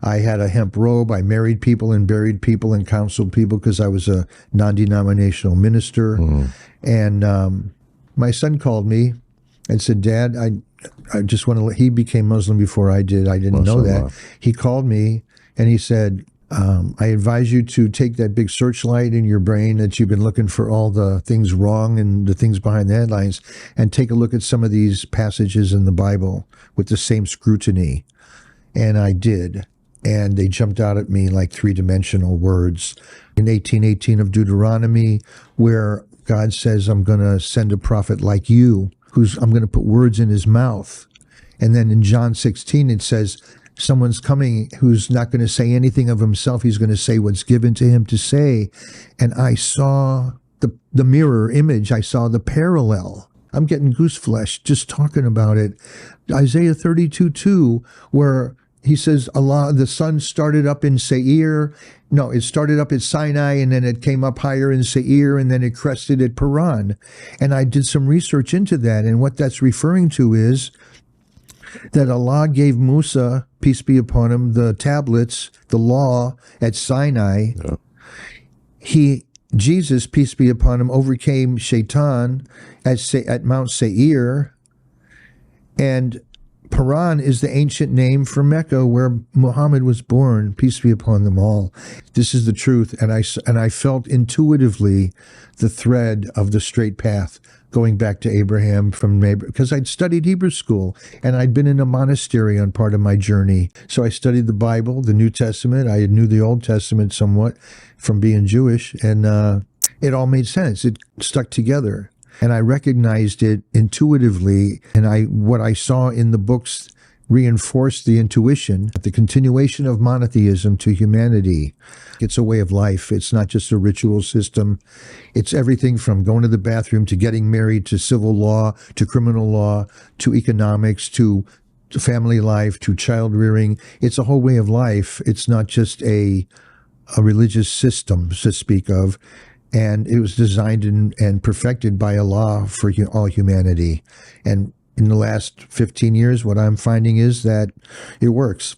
I had a hemp robe. I married people and buried people and counseled people because I was a non-denominational minister. And my son called me and said, Dad, I just want to he became Muslim before I did. I didn't know that. He called me and he said, I advise you to take that big searchlight in your brain that you've been looking for all the things wrong and the things behind the headlines, and take a look at some of these passages in the Bible with the same scrutiny. And I did. And they jumped out at me like three-dimensional words. In 18:18 of Deuteronomy, where God says, I'm going to send a prophet like you, I'm going to put words in his mouth. And then in John 16, it says, someone's coming who's not going to say anything of himself. He's going to say what's given to him to say. And I saw the mirror image. I saw the parallel. I'm getting goose flesh just talking about it. Isaiah 32:2, where he says, Allah, the sun started up in Seir. No, it started up at Sinai, and then it came up higher in Seir, and then it crested at Paran. And I did some research into that. And what that's referring to is that Allah gave Musa, peace be upon him, the tablets, the law at Sinai. Jesus, peace be upon him, overcame Shaitan at Mount Seir. And Paran is the ancient name for Mecca, where Muhammad was born, peace be upon them all. This is the truth, and I felt intuitively the thread of the straight path going back to Abraham because I'd studied Hebrew school, and I'd been in a monastery on part of my journey. So I studied the Bible, the New Testament. I knew the Old Testament somewhat from being Jewish, and it all made sense. It stuck together. And I recognized it intuitively, and what I saw in the books reinforced the intuition, the continuation of monotheism to humanity. It's a way of life. It's not just a ritual system. It's everything from going to the bathroom to getting married to civil law to criminal law to economics to family life to child rearing. It's a whole way of life. It's not just a religious system to speak of. And it was designed and perfected by Allah for all humanity. And in the last 15 years, what I'm finding is that it works.